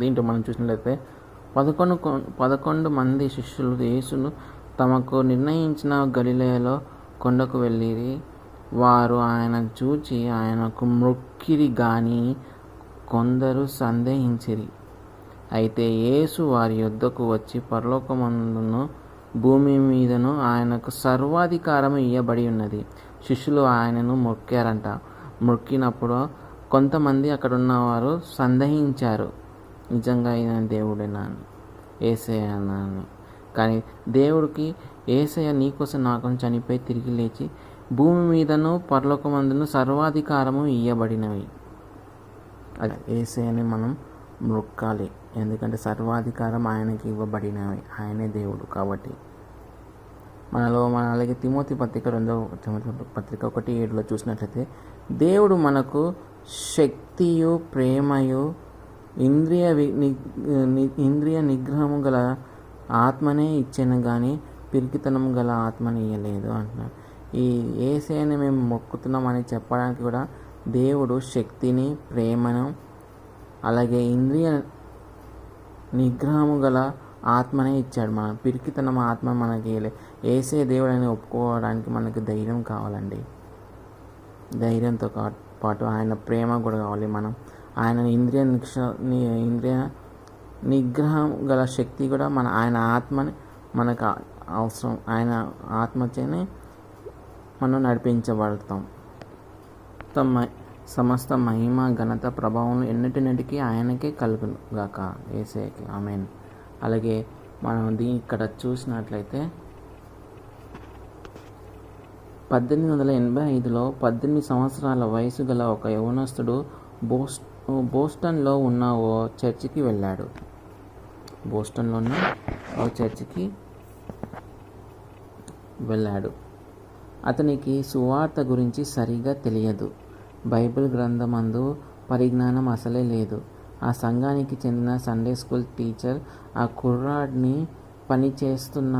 దీంట్లో మనం చూసినట్లయితే 11 మంది శిష్యులు యేసును తమకు నిర్ణయించిన గలిలయలో కొండకు వెళ్ళిరి. వారు ఆయనను చూచి ఆయనకు మ్రొక్కిరి గాని కొందరు సందేహించిరి. అయితే యేసు వారి యొద్దకు వచ్చి పరలోకమందును భూమి మీదను ఆయనకు సర్వాధికారం ఇయ్యబడి ఉన్నది. శిష్యులు ఆయనను మొక్కారంట. మొక్కినప్పుడు కొంతమంది అక్కడ ఉన్నవారు సందేహించారు, నిజంగా ఈయన దేవుడేనా అని, యేసయ్యనా అని. కానీ దేవుడికి యేసయ్య నీకోసం నాకోసం చనిపోయి తిరిగి లేచి భూమి మీదను పరలోకమందును సర్వాధికారము ఇయ్యబడినవి. అది యేసయ్యని మనం మొక్కాలి, ఎందుకంటే సర్వాధికారం ఆయనకి ఇవ్వబడినవి. ఆయనే దేవుడు కాబట్టి. అలాగే తిమోతి పత్రిక 2:1 చూసినట్లయితే దేవుడు మనకు శక్తియు ప్రేమయు ఇంద్రియ నిగ్రహము గల ఆత్మనే ఇచ్చాను కానీ పిరికితనం గల ఆత్మని ఇయ్యలేదు అంటున్నాడు. ఈ యేసయ్యని మేము మొక్కుతున్నామని చెప్పడానికి కూడా దేవుడు శక్తిని, ప్రేమను, అలాగే ఇంద్రియ నిగ్రహము గల ఆత్మనే ఇచ్చాడు. మన పిరికితనం ఆత్మ మనకి యేసయ్య దేవుడని ఒప్పుకోవడానికి మనకి ధైర్యం కావాలండి. ధైర్యంతో పాటు ఆయన ప్రేమ కూడా కావాలి. మనం ఆయన ఇంద్రియ నిగ్రహం గల శక్తి కూడా ఆయన ఆత్మని మనకు అవసరం. ఆయన ఆత్మచేనే మనం నడిపించబడతాం. సమస్త మహిమ, ఘనత, ప్రభావం ఎన్నిటికి ఆయనకే కలుగును గాక, యేసయ్యకి. ఆమేన్. అలాగే మనం ఇక్కడ చూసినట్లయితే 1885లో 18 సంవత్సరాల వయసు గల ఒక యవనస్తుడు బోస్టన్లో ఉన్న ఓ చర్చికి వెళ్ళాడు. బోస్టన్లో ఉన్న ఓ చర్చికి వెళ్ళాడు. అతనికి సువార్త గురించి సరిగా తెలియదు. బైబిల్ గ్రంథమందు పరిజ్ఞానం అసలే లేదు. ఆ సంఘానికి చెందిన సండే స్కూల్ టీచర్ ఆ కుర్రాడిని పనిచేస్తున్న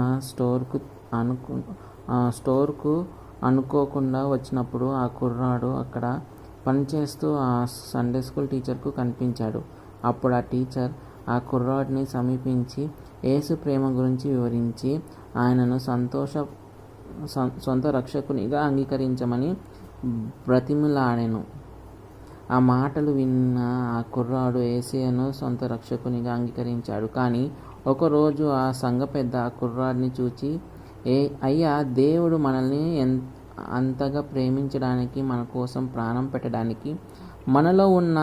స్టోర్కు అనుకోకుండా వచ్చినప్పుడు ఆ కుర్రాడు అక్కడ పనిచేస్తూ ఆ సండే స్కూల్ టీచర్కు కనిపించాడు. అప్పుడు ఆ టీచర్ ఆ కుర్రాడిని సమీపించి యేసు ప్రేమ గురించి వివరించి ఆయనను సొంత రక్షకునిగా అంగీకరించమని బ్రతిమిలాడెను. ఆ మాటలు విన్న ఆ కుర్రాడు యేసయ్యను సొంత రక్షకునిగా అంగీకరించాడు. కానీ ఒకరోజు ఆ సంఘ పెద్ద ఆ కుర్రాడిని చూచి, అయ్యా, దేవుడు మనల్ని అంతగా ప్రేమించడానికి, మన కోసం ప్రాణం పెట్టడానికి, మనలో ఉన్న